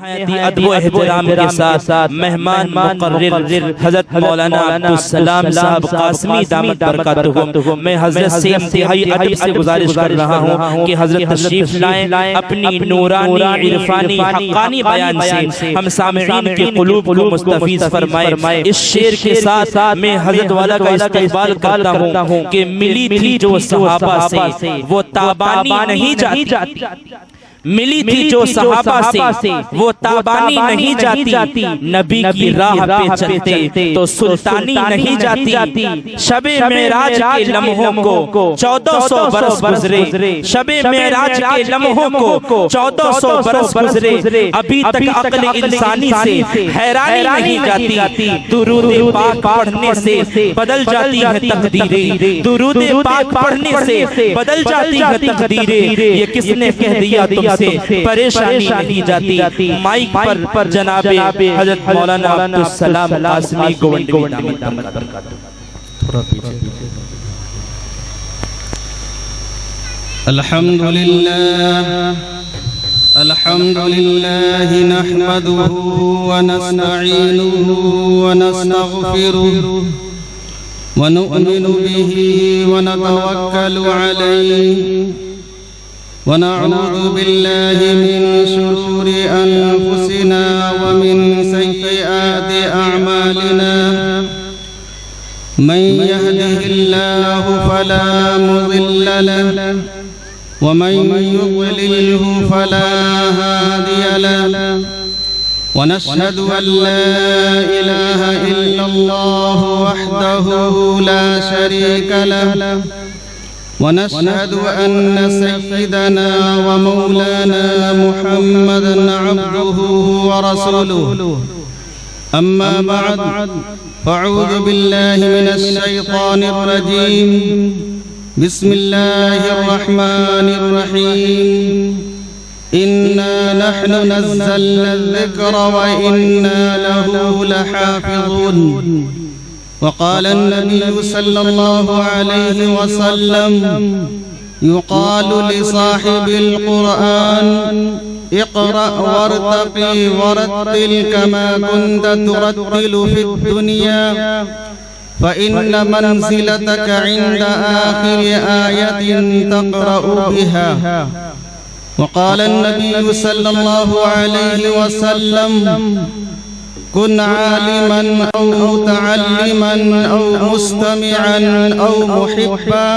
نہایت ادب و احترام کے ساتھ مہمان مقرر حضرت مولانا عبدالسلام صاحب قاسمی دامت برکاتہم، میں حضرت سے انتہائی ادب سے گزارش کر رہا ہوں کہ حضرت تشریف لائیں، اپنی نورانی عرفانی حقانی بیان سے ہم سامعین کے قلوب کو مستفیض فرمائے۔ اس شعر کے ساتھ میں حضرت والا کا استقبال کرتا ہوں کہ ملی تھی جو صحابہ سے وہ تابانی نہیں جاتی، ملی تھی جو صحابہ سے وہ تابانی نہیں جاتی، نبی کی راہ پہ چلتے تو سلطانی نہیں جاتی۔ شب معراج کے لمحوں کو 1400 برس گزرے، شب معراج کے لمحوں کو 1400 برس گزرے، ابھی تک عقل انسانی سے حیرانی نہیں جاتی۔ درود پاک پڑھنے سے بدل جاتی ہے تقدیریں، درود پاک پڑھنے سے بدل جاتی ہے تقدیریں، یہ کس نے کہہ دیا تم سے پریشانی نہیں جاتی۔ مائک پر جناب حضرت مولانا عبدالسلام قاسمی گوونڈوی دامت برکاتہم۔ تھوڑا پیچھے۔ الحمدللہ نحمده ونستعینه ونستغفره ونؤمن به ونتوکل علیہ ونعوذ بالله من شرور أنفسنا ومن سيئات أعمالنا من يهده الله فلا مضل له ومن يضلله فلا هادي له ونشهد أن لا إله إلا الله وحده لا شريك له ونشهد أن سيدنا ومولانا محمدًا عبده ورسوله أما بعد فأعوذ بالله من الشيطان الرجيم بسم الله الرحمن الرحيم إنا نحن نزلنا الذكر وإنا له لحافظون وقال النبي صلى الله عليه وسلم يقال لصاحب القرآن اقرأ وارتقي ورتل كما كنت ترتل في الدنيا فإن منزلتك عند آخر آية تقرأ بها وقال النبي صلى الله عليه وسلم كن عالما أو متعلما أو مستمعا أو محبا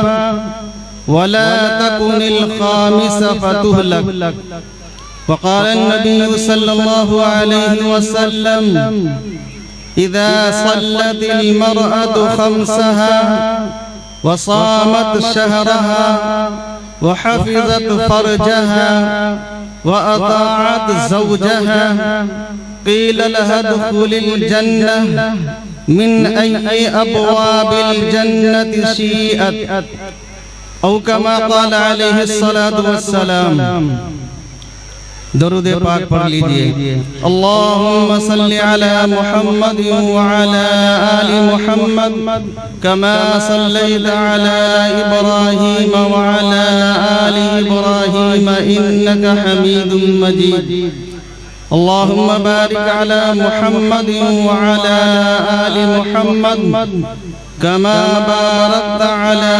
ولا تكن الخامس فتهلك وقال النبي صلى الله عليه وسلم إذا صلت المرأة خمسها وصامت شهرها وحفظت فرجها وأطاعت زوجها قيل لها ادخل الجنة من أي أبواب الجنة شئت أو كما قال عليه الصلاة والسلام۔ درود پاک پڑھ لیجئے۔ اللهم صل على محمد وعلى آل محمد كما صليت على إبراهيم وعلى آل إبراهيم إنك حميد مجيد۔ اللهم بارك على محمد وعلى آل محمد كما باركت على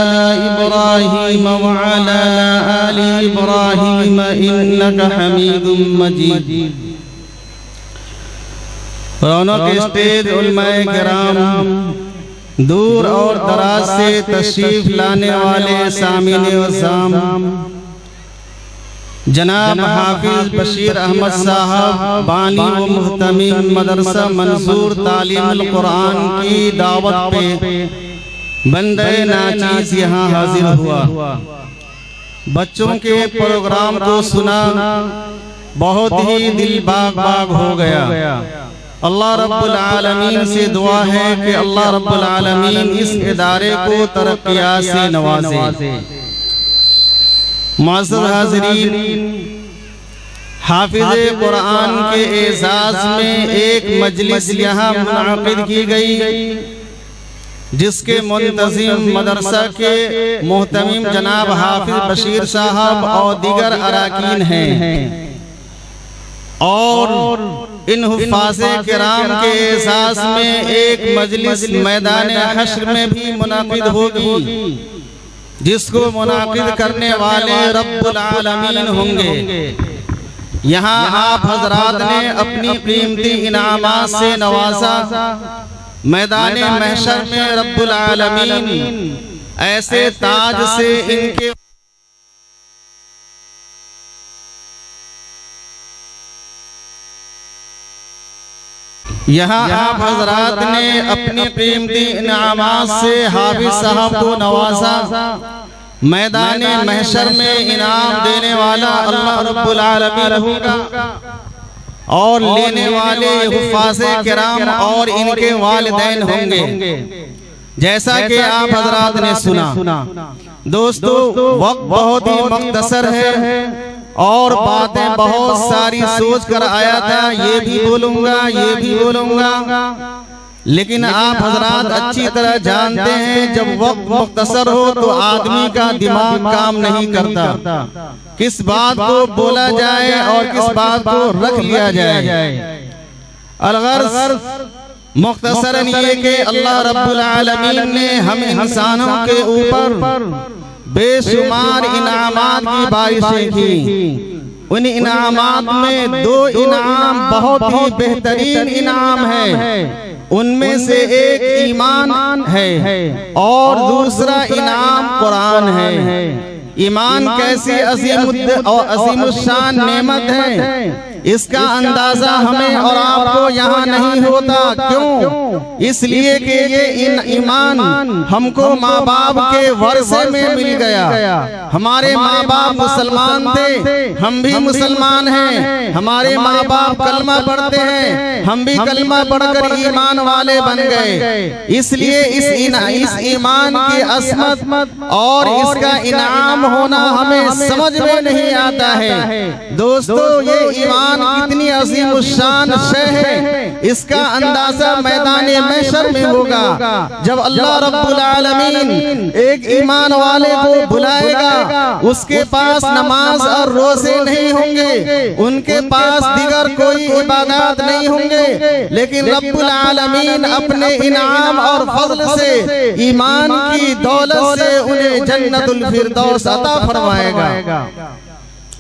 إبراهيم وعلى آل إبراهيم إنك حميد مجيد۔ رونق اسٹیج علماء کرام، دور اور دراز سے تشریف لانے والے سامعین عظام، جناب حافظ بشیر احمد صاحب بانی و محتمم مدرسہ منصور تعلیم القرآن کی دعوت پہ بندہ ناچیز یہاں حاضر ہوا۔ بچوں کے پروگرام کو سنا، بہت ہی دل باغ باغ ہو گیا۔ اللہ رب العالمین سے دعا ہے کہ اللہ رب العالمین اس ادارے کو ترقیات سے نوازے۔ معزز حاضرین، حافظ قرآن کے اعزاز میں ایک مجلس یہاں منعقد کی گئی، جس کے منتظم مدرسہ کے محتمم جناب حافظ بشیر صاحب اور دیگر اراکین ہیں۔ اور ان حفاظ کرام کے احساس میں ایک مجلس میدان حشر میں بھی منعقد ہوگی، جس کو منعقد کرنے والے رب العالمین ہوں گے۔ یہاں آپ حضرات نے اپنی قیمتی انعامات سے نوازا، میدان محشر میں رب العالمین ایسے تاج سے ان کے یہاں آپ حضرات نے اپنی قیمتی انعامات سے حافظ صاحب کو نوازا، میدان محشر میں انعام دینے والا اللہ رب العالمین ہوگا، اور لینے والے حفاظ کرام اور ان کے والدین ہوں گے۔ جیسا کہ آپ حضرات نے سنا، دوستو وقت بہت ہی مختصر ہے اور باتیں بہت ساری سوچ کر آیا تھا، یہ بھی بولوں گا یہ بھی بولوں گا، لیکن آپ حضرات اچھی طرح جانتے ہیں جب وقت مختصر ہو تو آدمی کا دماغ کام نہیں کرتا، کس بات کو بولا جائے اور کس بات کو رکھ لیا جائے۔ الغرض مختصراً یہ کہ اللہ رب العالمین نے ہم انسانوں کے اوپر بے شمار انعامات کی بارشیں کی۔ ان انعامات میں دو انعام بہت ہی بہترین انعام ہیں، ان میں سے ایک ایمان ہے اور دوسرا انعام قرآن ہے۔ ایمان کیسی عظیم الشان نعمت ہے، اس کا اندازہ ہمیں اور آپ کو یہاں نہیں ہوتا۔ کیوں؟ اس لیے کہ یہ ایمان ہم کو ماں باپ کے ورثے میں مل گیا۔ ہمارے ماں باپ مسلمان تھے، ہم بھی مسلمان ہیں، ہمارے ماں باپ کلمہ پڑھتے ہیں، ہم بھی کلمہ پڑھ کر ایمان والے بن گئے۔ اس لیے اس ایمان کی عظمت اور اس کا انعام ہونا ہمیں سمجھ میں نہیں آتا ہے۔ دوستو یہ ایمان کتنی عظیم الشان شے ہے، اس کا اندازہ میدان محشر میں ہوگا، جب اللہ رب العالمین ایک ایمان والے کو بلائے گا۔ اس کے پاس نماز اور روزے نہیں ہوں گے، ان کے پاس دیگر کوئی عبادات نہیں ہوں گے، لیکن رب العالمین اپنے انعام اور فضل سے ایمان کی دولت سے انہیں جنت الفردوس عطا فرمائے گا۔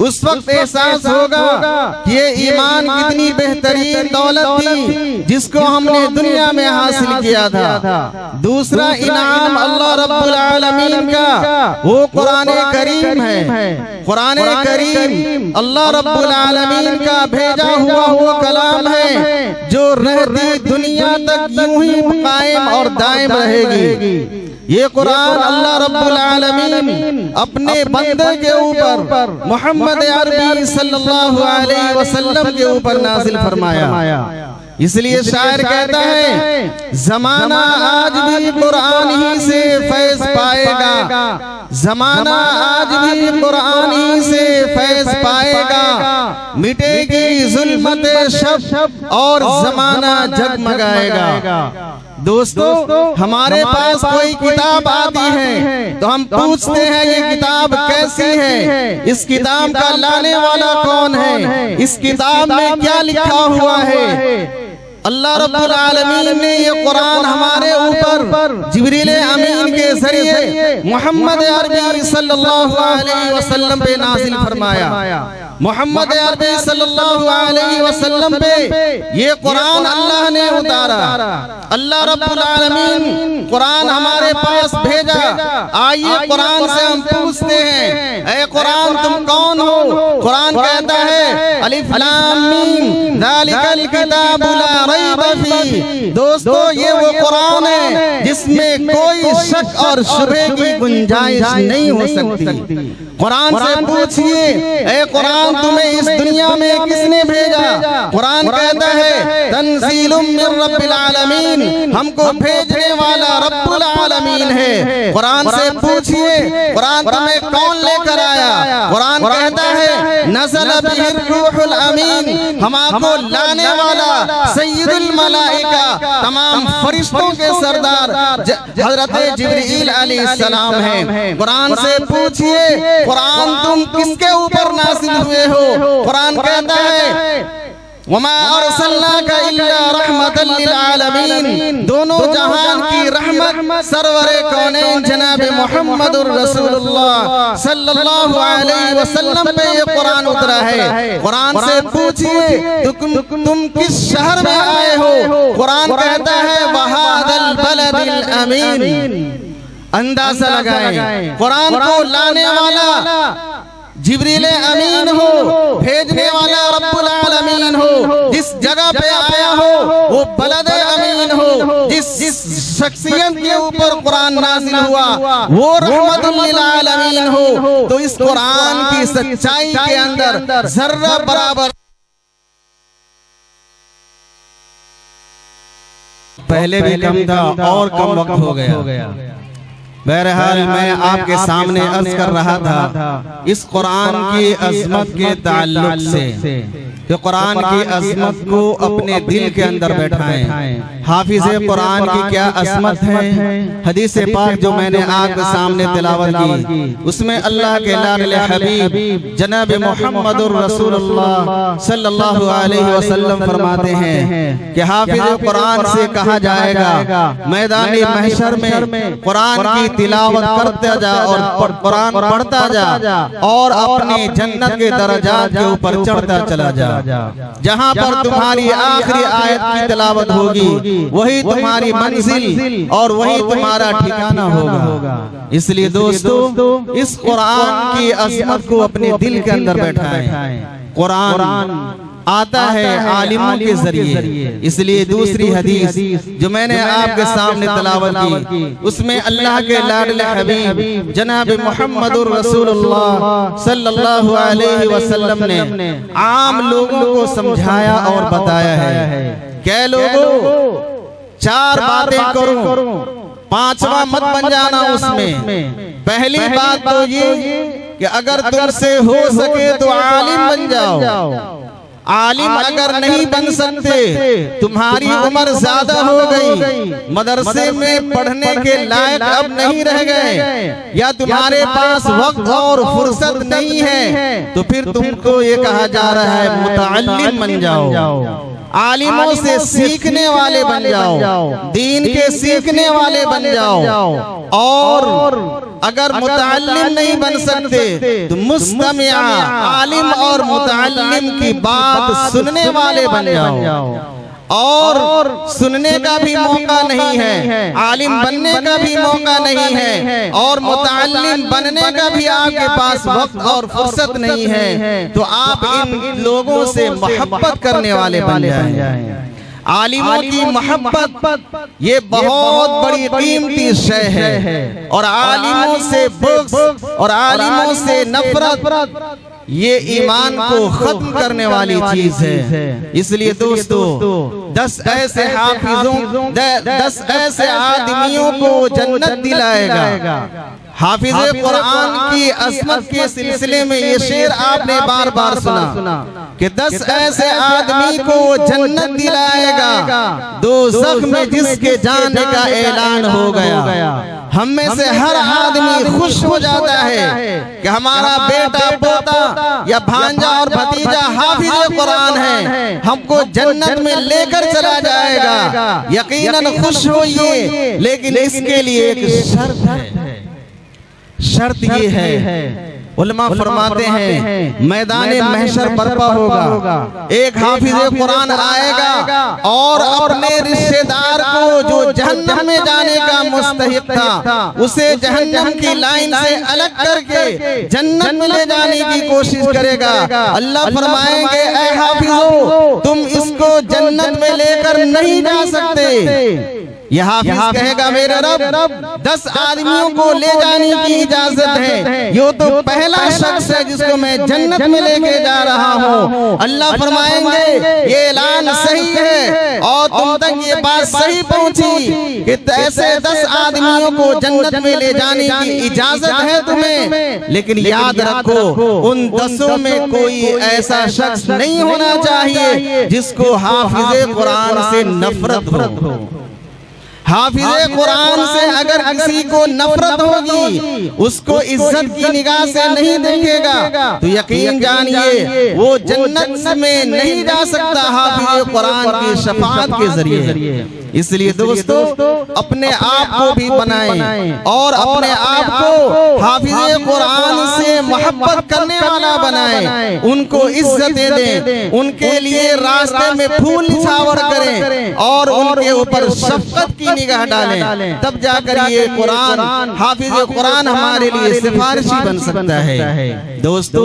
اس وقت احساس ہوگا کہ یہ ایمان کتنی بہترین دولت تھی جس کو ہم نے دنیا میں حاصل کیا تھا۔ دوسرا انعام اللہ رب العالمین کا وہ قرآن کریم ہے۔ قرآن کریم اللہ رب العالمین کا بھیجا ہوا وہ کلام ہے جو رہتی دنیا تک یوں ہی قائم اور دائم رہے گی۔ یہ قرآن اللہ رب العالمین اپنے بندے کے اوپر محمد عربی صلی اللہ علیہ وسلم کے اوپر نازل فرمایا۔ اس لیے شاعر کہتا ہے زمانہ آج بھی قرآن ہی سے فیض پائے گا، زمانہ آج بھی قرآن ہی سے فیض پائے گا، مٹے گی ظلمت شب اور زمانہ جگمگائے گا۔ دوستو ہمارے پاس کوئی کتاب آتی ہے تو ہم پوچھتے ہیں یہ کتاب کیسی ہے، اس کتاب کا لانے والا کون ہے، اس کتاب میں کیا لکھا ہوا ہے۔ اللہ رب العالمین نے یہ قرآن ہمارے اوپر جبریل امین کے ذریعے محمد عربی صلی اللہ علیہ وسلم پہ نازل فرمایا۔ محمد عربی صلی اللہ علیہ وسلم پہ یہ قرآن اللہ نے اتارا۔ اللہ رب العالمین قرآن ہمارے پاس بھیجا۔ آئیے قرآن سے ہم پوچھتے ہیں اے قرآن تم کون ہو؟ قرآن کہتا ہے الف لام میم ذالک الکتاب لا ریب فیہ۔ دوستو یہ وہ قرآن ہے جس میں کوئی شک اور شبہ کی گنجائش نہیں ہو سکتی۔ قرآن سے پوچھئے اے قرآن تمہیں اس دنیا میں کس نے بھیجا؟ قرآن کہتا ہے تنزیل من رب العالمین، ہم کو بھیجنے والا رب العالمین ہے۔ قرآن سے پوچھئے قرآن تمہیں کون لے کر آیا؟ قرآن کہتا ہے نزل بہ الروح الامین، ہم کو لانے والا سید الملائکہ تمام فرشتوں کے سردار حضرت جبرائیل علیہ السلام ہیں۔ قرآن سے پوچھئے قرآن تم کس کے اوپر نازل ہوئے ہو؟ قرآن کہتا ہے وما ارسلناک الا رحمتا للعالمین، دونوں جہان کی رحمت سرور کونین جناب محمد الرسول اللہ صلی اللہ علیہ وسلم پہ یہ قرآن اترا ہے۔ قرآن سے پوچھئے تم کس شہر میں آئے ہو؟ قرآن کہتا ہے وَهَذَا الْبَلَدِ الْأَمِينِ، اندازہ لگائیں قرآن کو لانے والا جبریل امین ہو، بھیجنے والا رب العالمین ہو، جس جگہ پہ آیا ہو وہ بلد امین ہو، جس شخصیت کے اوپر قرآن نازل ہوا وہ رحمت للعالمین ہو، تو اس قرآن کی سچائی کے اندر ذرہ برابر پہلے بھی کم تھا اور کم وقت ہو گیا۔ بہرحال میں آپ کے سامنے عرض کر رہا تھا اس قرآن کی عظمت کے تعلق سے کہ قرآن کی عظمت کو اپنے دل کے اندر بیٹھائیں۔ حافظ قرآن کی کیا عظمت ہے، حدیث پاک جو میں نے آپ کے سامنے تلاوت کی اس میں اللہ کے لاڈلے حبیب جناب محمد الرسول اللہ صلی اللہ علیہ وسلم فرماتے ہیں کہ حافظ قرآن سے کہا جائے گا میدان محشر میں قرآن کی تلاوت کرتا جا اور قرآن پڑھتا جا اور اپنی جنت کے درجات کے اوپر چڑھتا چلا جا۔ جہاں پر تمہاری آخری آیت کی تلاوت ہوگی وہی تمہاری منزل اور وہی تمہارا ٹھکانہ ہوگا۔ اس لیے دوستو اس قرآن کی عظمت کو اپنے دل کے اندر بیٹھائیں۔ قرآن آتا ہے عالموں کے ذریعے، اس لیے دوسری حدیث جو میں نے آپ کے سامنے تلاوت کی اس میں اللہ کے لاڈلے حبیب جناب محمد الرسول اللہ صلی اللہ علیہ وسلم نے عام لوگوں کو سمجھایا اور بتایا ہے کہ لوگوں 4 باتیں کرو، 5واں مت بن جانا اس میں۔ پہلی بات تو یہ کہ اگر تم سے ہو سکے تو عالم بن جاؤ، عالم اگر نہیں بن سکتے تمہاری عمر زیادہ ہو گئی، مدرسے میں پڑھنے کے لائق اب نہیں رہ گئے یا تمہارے پاس وقت اور فرصت نہیں ہے تو پھر تم کو یہ کہا جا رہا ہے متعلم بن جاؤ، عالموں سے سیکھنے والے بن جاؤ، دین کے سیکھنے والے بن جاؤ، اور اگر متعلم نہیں بن سکتے تو مستمع، عالم اور متعلم کی بات سننے والے بن جاؤ، اور سننے کا بھی موقع نہیں ہے، عالم بننے کا بھی موقع نہیں ہے، اور متعلم بننے کا بھی آپ کے پاس وقت اور فرصت نہیں ہے تو آپ ان لوگوں سے محبت کرنے والے بن جائیں۔ عالموں کی محبت یہ بہت بڑی قیمتی شے ہے، اور عالموں سے بغض اور عالموں سے نفرت یہ ایمان کو ختم کرنے والی چیز ہے۔ اس لیے دوستو 10 ایسے حافظوں 10 ایسے آدمیوں کو جنت دلائے گا۔ حافظ قرآن کی عظمت کے سلسلے میں یہ شعر آپ نے بار بار سنا کہ 10 ایسے آدمی کو وہ جنت دلائے گا، دوزخ میں جس کے جانے کا اعلان ہو گیا۔ ہم میں سے ہر آدمی خوش ہو جاتا ہے کہ ہمارا بیٹا پوتا یا بھانجا اور بھتیجا حافظ قرآن ہے، ہم کو جنت میں لے کر چلا جائے گا، یقیناً خوش ہوئیے، لیکن اس کے لیے ایک شرط ہے۔ شرط یہ ہے، علماء فرماتے ہیں میدان محشر برپا ہوگا، ایک حافظ قرآن آئے گا اور اپنے رشتہ دار کو جو جہنم میں جانے کا مستحق تھا اسے جہنم کی لائن سے الگ کر کے جنت میں لے جانے کی کوشش کرے گا۔ اللہ فرمائیں گے اے حافظو تم اس کو جنت میں لے کر نہیں جا سکتے۔ یہ حافظ کہے گا میرے رب 10 آدمیوں کو لے جانے کی اجازت ہے، یہ تو پہلا شخص ہے جس کو میں جنت میں لے کے جا رہا ہوں۔ اللہ فرمائیں گے یہ اعلان صحیح ہے اور تم تک یہ بات صحیح پہنچی کہ ایسے 10 آدمیوں کو جنت میں لے جانے کی اجازت ہے تمہیں، لیکن یاد رکھو ان 10 میں کوئی ایسا شخص نہیں ہونا چاہیے جس کو حافظ قرآن سے نفرت ہو۔ حافظ قرآن سے اگر کسی کو نفرت ہوگی، اس کو عزت کی نگاہ سے نہیں دیکھے گا، تو یقین جانیے وہ جنت میں نہیں جا سکتا حافظ قرآن کی شفاعت کے ذریعے۔ اس لیے دوستو اپنے آپ کو بھی بنائیں اور اپنے آپ کو حافظ قرآن سے محبت کرنے والا بنائیں، ان کو عزتیں دیں، ان کے لیے راستے میں پھول نچھاور کریں اور ان کے اوپر شفقت کی نگاہ ڈالیں، تب جا کر یہ قرآن حافظ قرآن ہمارے لیے سفارشی بن سکتا ہے۔ دوستو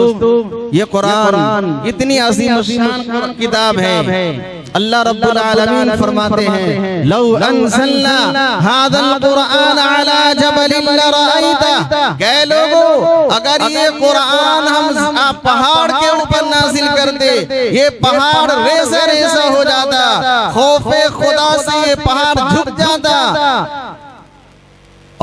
یہ قرآن اتنی عظیم الشان کتاب ہے، اللہ رب العالمین فرماتے ہیں لو انزلنا هذا القرآن على جبل لرأيته، کہ لوگو اگر یہ قرآن ہم پہاڑ کے اوپر نازل کرتے، یہ پہاڑ ریزہ ریزہ ہو جاتا، خوف خدا سے یہ پہاڑ جھک جاتا۔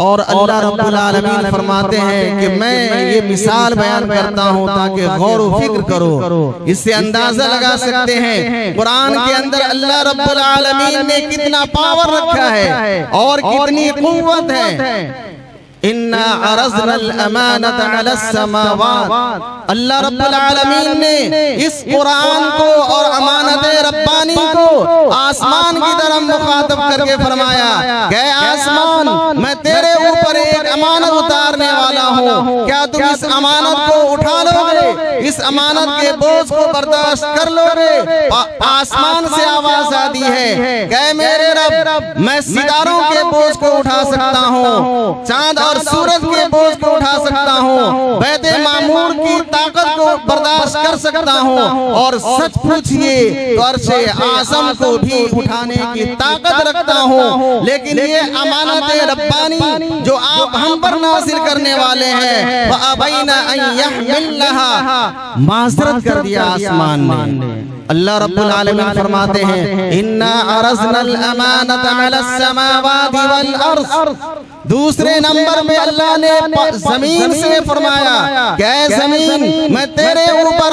اور اللہ رب العالمین فرماتے ہیں کہ میں یہ مثال بیان کرتا ہوں تاکہ غور و فکر کرو، اس سے اندازہ لگا سکتے ہیں قرآن کے اندر اللہ رب العالمین نے کتنا پاور رکھا ہے اور کتنی قوت ہے۔ اِنَّا عَرَضْنَا الْأَمَانَةَ عَلَى السَّمَاوَاتِ، اللہ رب العالمین نے اس قرآن کو اور امانت ربانی کو آسمان کی طرف مخاطب کر کے فرمایا کہ اے آسمان میں تیرے اوپر ایک امانت اتارنے والا ہوں، کیا تم اس امانت کو اٹھا لو گے، اس امانت کے بوجھ کو برداشت کر لو گے؟ آسمان سے آواز آتی ہے کہ اے میرے رب میں ستاروں کے بوجھ کو اٹھا سکتا ہوں، چاند اور سورج کے بوجھ کو اٹھا سکتا ہوں، بیت معمور کی طاقت کو برداشت کر سکتا ہوں، اور سچ پوچھئے تو عرش اعظم کو بھی اٹھانے کی طاقت رکھتا ہوں، لیکن یہ امانت ربانی جو آپ ہم پر نازل کرنے والے ہیں وَأَبَيْنَ أَن يَحْمِلَّهَا، معذرت کر دیا آسمان نے۔ اللہ رب العالمین فرماتے ہیں اِنَّا عَرَضْنَا الْأَمَانَةَ عَلَى السَّمَاوَاتِ وَالْأَرْضِ، دوسرے نمبر میں اللہ نے زمین سے فرمایا کہ اے زمین میں تیرے اوپر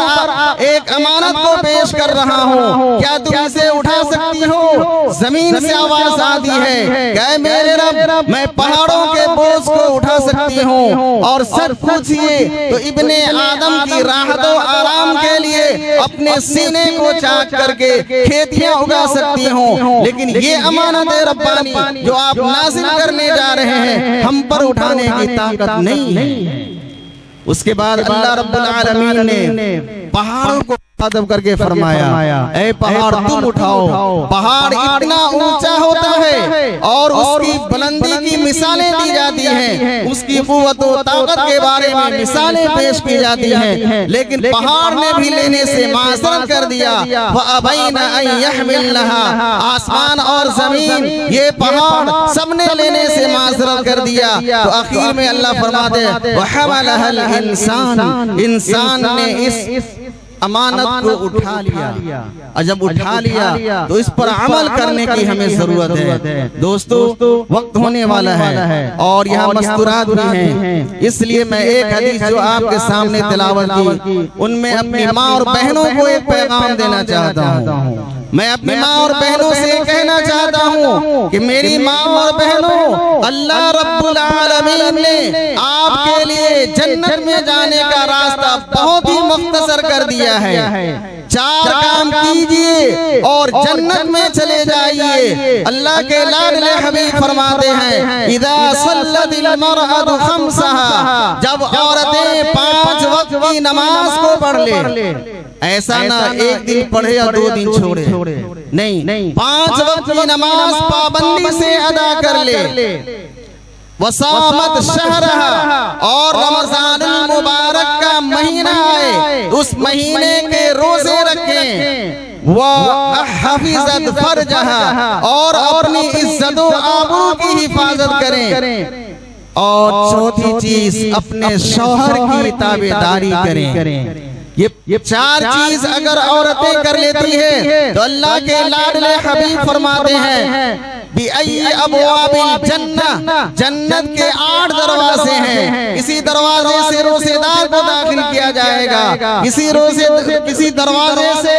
ایک امانت کو پیش کر رہا ہوں، کیا تم اسے اٹھا سکتی ہو؟ زمین سے آواز آتی ہے کہ اے میرے رب میں پہاڑوں کے بوجھ کو اٹھا سکتی ہوں، اور سچ پوچھئے تو ابن آدم کی راحت و آرام کے لیے اپنے سینے کو چاک کر کے کھیتیاں اگا سکتی ہوں، لیکن یہ امانت ربانی جو آپ نازل کرنے جا رہے ہیں ہم پر اٹھانے کی طاقت نہیں ہے۔ اس کے بعد اللہ رب العالمین نے پہاڑوں کو خاطب کر کے فرمایا اے پہاڑ تم اٹھاؤ۔ پہاڑ اتنا اونچا ہوتا ہے اور اس کی بلندی کی مثالیں دی جاتی ہیں، اس کی قوت و طاقت کے بارے میں مثالیں پیش کی جاتی ہیں، لیکن پہاڑ نے بھی لینے سے معذرت کر دیا۔ وَأَبَيْنَ أَن يَحْمِلْنَهَا، آسمان اور زمین یہ پہاڑ سب نے لینے سے معذرت کر دیا، تو آخر میں اللہ فرماتے ہیں وَحَمَلَهَا الْإِنسَانُ، انسان نے اس امانت کو اٹھا لیا، اور جب اٹھا لیا تو اس پر عمل کرنے کی ہمیں ضرورت ہے۔ دوستو وقت ہونے والا ہے اور یہاں مستورات بھی ہیں، اس لیے میں ایک حدیث جو آپ کے سامنے تلاوت کی ان میں اپنی ماں اور بہنوں کو ایک پیغام دینا چاہتا ہوں۔ میں اپنی ماں اور بہنوں سے کہنا چاہتا ہوں کہ میری ماں اور بہنوں، اللہ رب العالمین نے آپ کے لیے جنت میں جانے کا راستہ بہت ہی مختصر کر دیا ہے۔ 4 کام کیجئے اور جنت میں چلے جائیے۔ اللہ کے لاڈلے حبیب فرماتے ہیں اذا صلت المرأة خمسها، جب عورتیں 5 وقت کی نماز کو پڑھ لے، ایسا نہ ایک دن پڑھے یا 2 دن چھوڑے، نہیں 5 وقت کی نماز پابندی سے ادا کر لے۔ وصامت شہرہا، اور رمضان المبارک کا مہینہ آئے اس مہینے کے روزے رکھیں۔ وحفظت فرجہا، اور اپنی عزت و آبرو کی حفاظت کریں۔ اور چوتھی چیز اپنے شوہر کی تابعداری کریں۔ یہ 4 چیز اگر عورتیں کر لیتی ہیں تو اللہ کے لاڈلے حبیب فرماتے ہیں بِأَيِّ أَبْوَابِ الْجَنَّةِ، جنت کے 8 دروازے ہیں، اسی دروازے سے روزے دار کو داخل کیا کیا جائے گا، کسی روزے کسی دروازے سے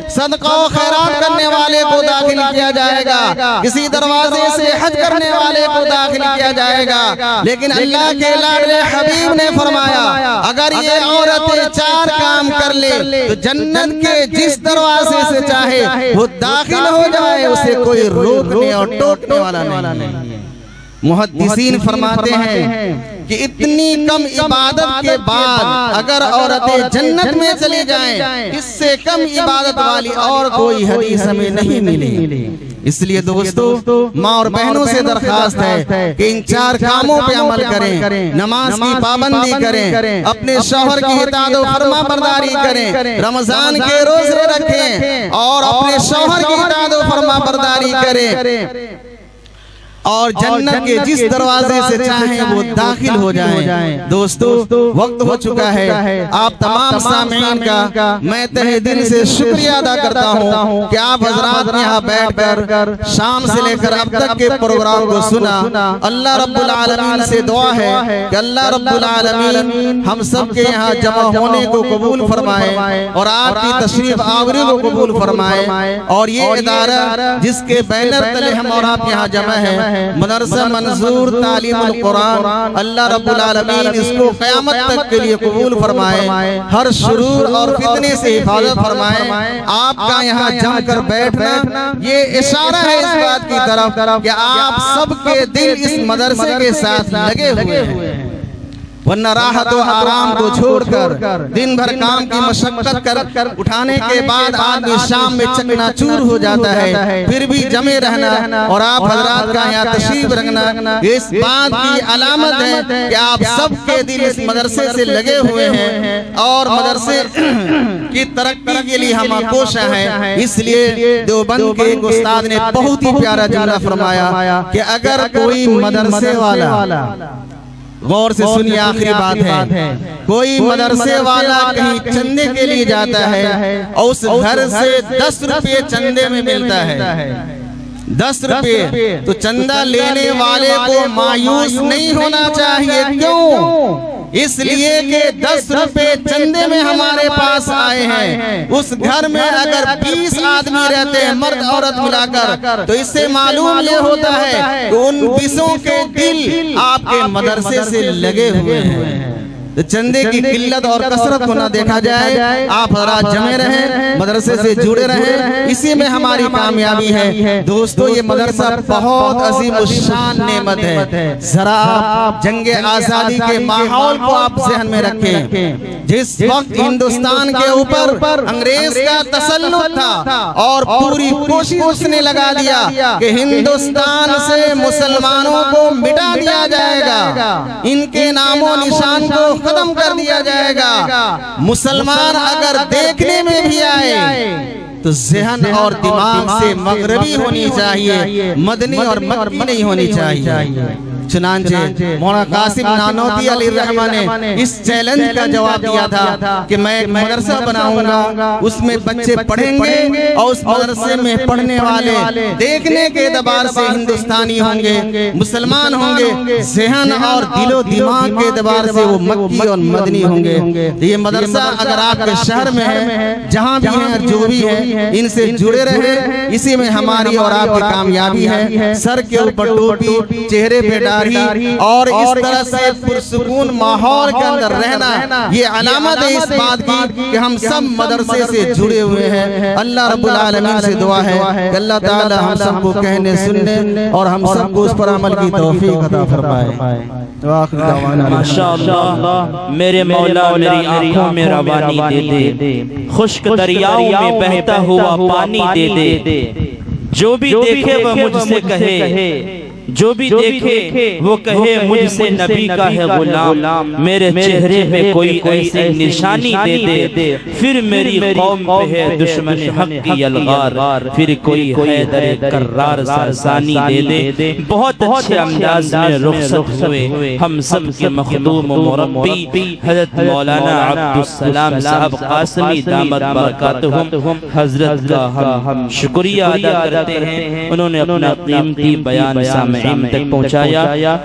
صدقہ و خیرات کرنے والے کو داخل کیا جائے گا، کسی دروازے سے حج کرنے والے کو داخل کیا جائے گا، لیکن اللہ کے لاڈلے حبیب نے فرمایا اگر یہ عورتیں 4 کام کر لے تو جنت کے جس دروازے سے چاہے وہ داخل ہو جائے، اسے کوئی روکنے اور ٹوکنے والا نہیں۔ محدثین فرماتے ہیں کہ اتنی کم عبادت کے بعد اگر عورتیں جنت میں چلی جائیں، اس سے کم عبادت والی اور کوئی حدیث ہمیں نہیں ملی۔ اس لیے دوستو، ماں اور بہنوں سے درخواست ہے کہ ان 4 کاموں پہ عمل کریں، نماز کی پابندی کریں، اپنے شوہر کی اطاعت و فرما برداری کریں، رمضان کے روزے رکھیں اور اپنے شوہر کی اطاعت و فرما برداری کریں، اور جنت کے جس دروازے سے چاہیں وہ داخل ہو جائیں۔ دوستو، وقت ہو چکا ہے، آپ تمام سامعین کا میں تہہ دل سے شکریہ ادا کرتا ہوں کہ آپ حضرات نے یہاں بیٹھ کر شام سے لے کر اب تک کے پروگرام کو سنا۔ اللہ رب العالمین سے دعا ہے کہ اللہ رب العالمین ہم سب کے یہاں جمع ہونے کو قبول فرمائے اور آپ کی تشریف آوری کو قبول فرمائے، اور یہ ادارہ جس کے بینر تلے ہم اور آپ یہاں جمع ہیں، مدرسہ منظور تعلیم القرآن، اللہ رب العالمین اس کو قیامت تک کے لیے قبول فرمائے، ہر شرور اور فتنے سے حفاظت فرمائے۔ آپ کا یہاں جم کر بیٹھنا یہ اشارہ ہے اس بات کی طرف کہ آپ سب کے دل اس مدرسے کے ساتھ لگے ہوئے ہیں، ورنہ راحت و آرام کو چھوڑ کر دن بھر کام کی مشقت کر اٹھانے کے بعد آدمی شام میں چکنا چور ہو جاتا ہے، پھر بھی جمے رہنا اور آپ حضرات کا یہاں تشریف رکھنا اس بات کی علامت ہے کہ آپ سب کے دل اس مدرسے سے لگے ہوئے ہیں اور مدرسے کی ترقی کے لیے ہم کوشاں ہیں۔ اس لیے دیوبند کے ایک استاد نے بہت ہی پیارا جملہ فرمایا کہ اگر کوئی مدرسے والا، غور سے سنیے آخری بات ہے، کوئی مدرسے والا کہیں چندے کے لیے جاتا ہے اور اس گھر سے 10 روپے چندے میں ملتا ہے، 10 روپے، تو چندہ لینے والے کو مایوس نہیں ہونا چاہیے۔ کیوں؟ اس لیے کہ 10 روپے چندے میں ہمارے پاس آئے ہیں، اس گھر میں اگر 20 آدمی رہتے ہیں مرد عورت ملا کر، تو اس سے معلوم یہ ہوتا ہے کہ ان 20 کے دل آپ کے مدرسے سے لگے ہوئے ہیں۔ چندے کی قلت اور کثرت کو نہ دیکھا جائے، آپ حضرات جمع رہیں، مدرسے سے جڑے رہیں، اسی میں ہماری کامیابی ہے۔ دوستو، یہ مدرسہ بہت عظیم الشان نعمت ہے۔ ذرا آپ جنگ آزادی کے ماحول کو آپ ذہن میں رکھیں، جس وقت ہندوستان کے اوپر انگریز کا تسلط تھا اور پوری کوشش اس نے لگا دیا کہ ہندوستان سے مسلمانوں کو مٹا دیا جائے گا، ان کے نام و نشان کو ختم کر دیا جائے گا۔ مسلمان اگر دیکھنے میں بھی آئے تو ذہن اور دماغ سے مغربی ہونی چاہیے، مدنی اور مکی نہیں ہونی چاہیے۔ چنانچہ مولانا قاسم نانوتوی علیہ الرحمہ نے اس چیلنج کا جواب دیا تھا کہ میں ایک مدرسہ بناؤں گا، اس میں بچے پڑھیں گے اور اس مدرسے میں پڑھنے والے دیکھنے کے اعتبار سے ہندوستانی ہوں گے، مسلمان ہوں گے، ذہن اور دل و دماغ کے اعتبار سے وہ مکی اور مدنی ہوں گے۔ یہ مدرسہ اگر آپ کے شہر میں ہے، جہاں بھی ہیں، جو بھی ہیں، ان سے جڑے رہے، اسی میں ہماری اور آپ کی کامیابی ہے۔ سر کے اوپر ٹوپی، چہرے پہ اور اس طرح سے پرسکون ماحول کے اندر رہنا، یہ علامت ہے اس بات کی کہ ہم سب مدرسے سے جڑے ہوئے ہیں۔ اللہ رب العالمین سے دعا ہے کہ اللہ تعالی ہم سب کو کہنے سننے اور ہم سب کو اس پر عمل کی توفیق عطا فرمائے۔ ماشاءاللہ، میرے مولا میری آنکھوں میں روانی دے دے، خشک دریاؤں میں بہتا ہوا پانی دے دے، جو بھی دیکھے وہ مجھ سے کہے، جو بھی دیکھے وہ کہے مجھ سے نبی کا ہے غلام، میرے چہرے میں کوئی ایسی نشانی دے دے، پھر میری قوم پہ ہے دشمن حق کی یلغار، پھر کوئی حیدر کرار سرسانی دے دے۔ بہت اچھے انداز میں رخصت ہوئے ہم سب کے مخدوم و مربی حضرت مولانا عبدالسلام صاحب قاسمی دامت برکاتہم، حضرت کا ہم شکریہ ادا کرتے ہیں، انہوں نے اپنا قیمتی بیان سامعین تک پہنچایا۔